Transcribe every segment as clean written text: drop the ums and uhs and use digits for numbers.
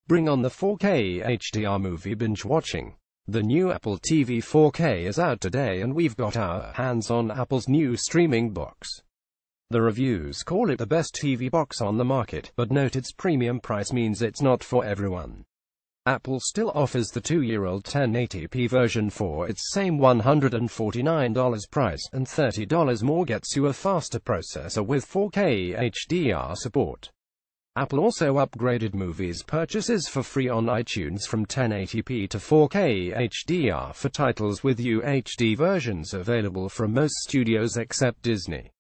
Bring on the 4K HDR movie binge watching. The new Apple TV 4K is out today and we've got our hands on Apple's new streaming box. The reviews call it the best TV box on the market, but note its premium price means it's not for everyone. Apple still offers the 2-year-old 1080p version for its same $149 price, and $30 more gets you a faster processor with 4K HDR support. Apple also upgraded movies purchases for free on iTunes from 1080p to 4K HDR for titles with UHD versions available from most studios except Disney.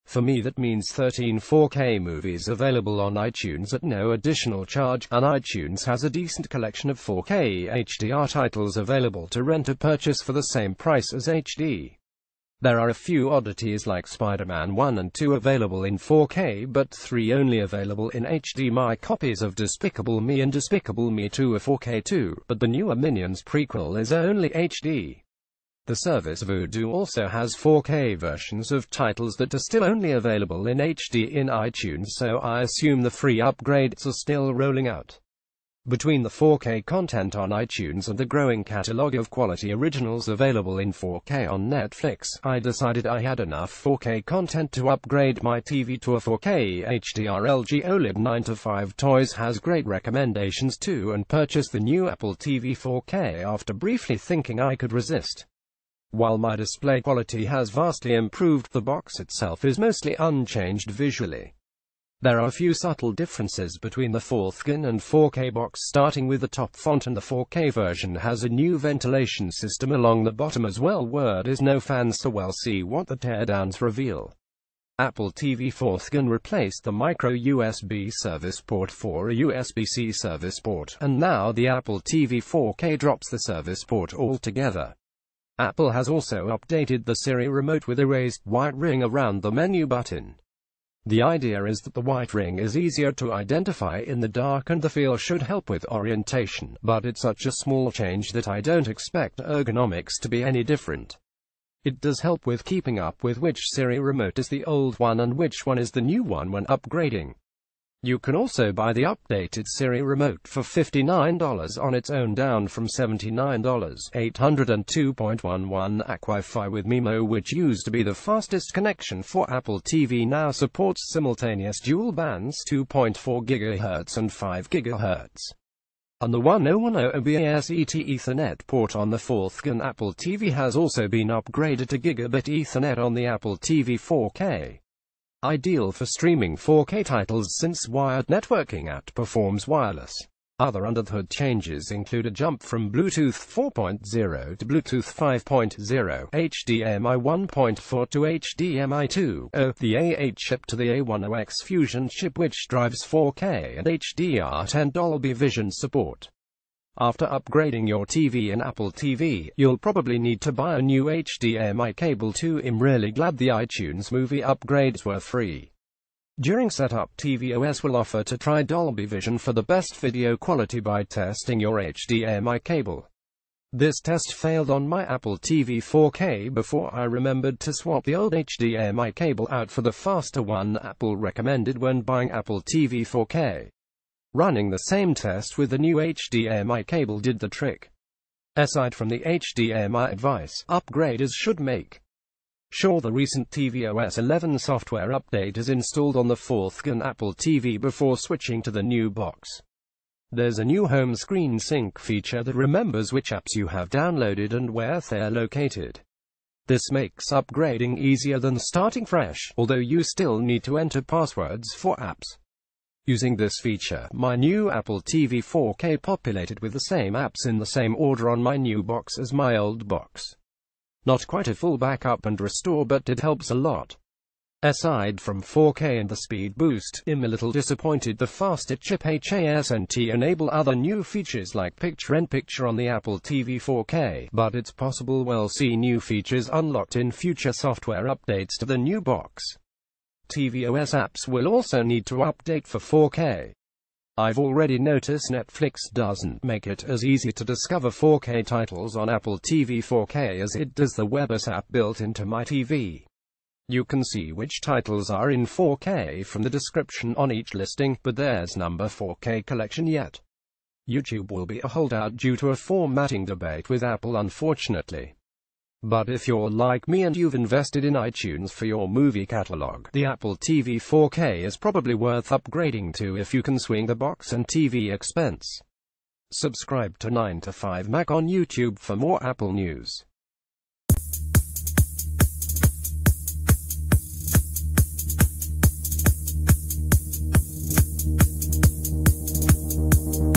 For me that means 13 4K movies available on iTunes at no additional charge, and iTunes has a decent collection of 4K HDR titles available to rent or purchase for the same price as HD. There are a few oddities like Spider-Man 1 and 2 available in 4K but 3 only available in HD. My copies of Despicable Me and Despicable Me 2 are 4K too, but the newer Minions prequel is only HD. The service Vudu also has 4K versions of titles that are still only available in HD in iTunes, so I assume the free upgrades are still rolling out. Between the 4K content on iTunes and the growing catalog of quality originals available in 4K on Netflix, I decided I had enough 4K content to upgrade my TV to a 4K HDR. LG OLED 9to5 Toys has great recommendations too, and purchased the new Apple TV 4K after briefly thinking I could resist. While my display quality has vastly improved, the box itself is mostly unchanged visually. There are a few subtle differences between the 4K and 4K box, starting with the top font, and the 4K version has a new ventilation system along the bottom as well. Word is no fans, so we'll see what the teardowns reveal. Apple TV 4K replaced the micro USB service port for a USB-C service port, and now the Apple TV 4K drops the service port altogether. Apple has also updated the Siri remote with a raised white ring around the menu button. The idea is that the white ring is easier to identify in the dark and the feel should help with orientation, but it's such a small change that I don't expect ergonomics to be any different. It does help with keeping up with which Siri remote is the old one and which one is the new one when upgrading. You can also buy the updated Siri remote for $59 on its own, down from $79. 802.11 AC Wi-Fi with MIMO, which used to be the fastest connection for Apple TV, now supports simultaneous dual bands 2.4 GHz and 5 GHz. And the 1010 BASET Ethernet port on the 4K Apple TV has also been upgraded to Gigabit Ethernet on the Apple TV 4K. Ideal for streaming 4K titles since wired networking outperforms wireless. Other under-the-hood changes include a jump from Bluetooth 4.0 to Bluetooth 5.0, HDMI 1.4 to HDMI 2.0, the A8 chip to the A10X Fusion chip, which drives 4K and HDR10 Dolby Vision support. After upgrading your TV in Apple TV, you'll probably need to buy a new HDMI cable too. I'm really glad the iTunes movie upgrades were free. During setup, tvOS will offer to try Dolby Vision for the best video quality by testing your HDMI cable. This test failed on my Apple TV 4K before I remembered to swap the old HDMI cable out for the faster one Apple recommended when buying Apple TV 4K. Running the same test with the new HDMI cable did the trick. Aside from the HDMI advice, upgraders should make sure the recent tvOS 11 software update is installed on the 4K Apple TV before switching to the new box. There's a new home screen sync feature that remembers which apps you have downloaded and where they're located. This makes upgrading easier than starting fresh, although you still need to enter passwords for apps. Using this feature, my new Apple TV 4K populated with the same apps in the same order on my new box as my old box. Not quite a full backup and restore, but it helps a lot. Aside from 4K and the speed boost, I'm a little disappointed the faster chip HASNT enable other new features like picture-in-picture on the Apple TV 4K, but it's possible we'll see new features unlocked in future software updates to the new box. tvOS apps will also need to update for 4K. I've already noticed Netflix doesn't make it as easy to discover 4K titles on Apple TV 4K as it does the WebOS app built into my TV. You can see which titles are in 4K from the description on each listing, but there's no 4K collection yet. YouTube will be a holdout due to a formatting debate with Apple, unfortunately. But if you're like me and you've invested in iTunes for your movie catalog, the Apple TV 4K is probably worth upgrading to if you can swing the box and TV expense. Subscribe to 9 to 5 Mac on YouTube for more Apple news.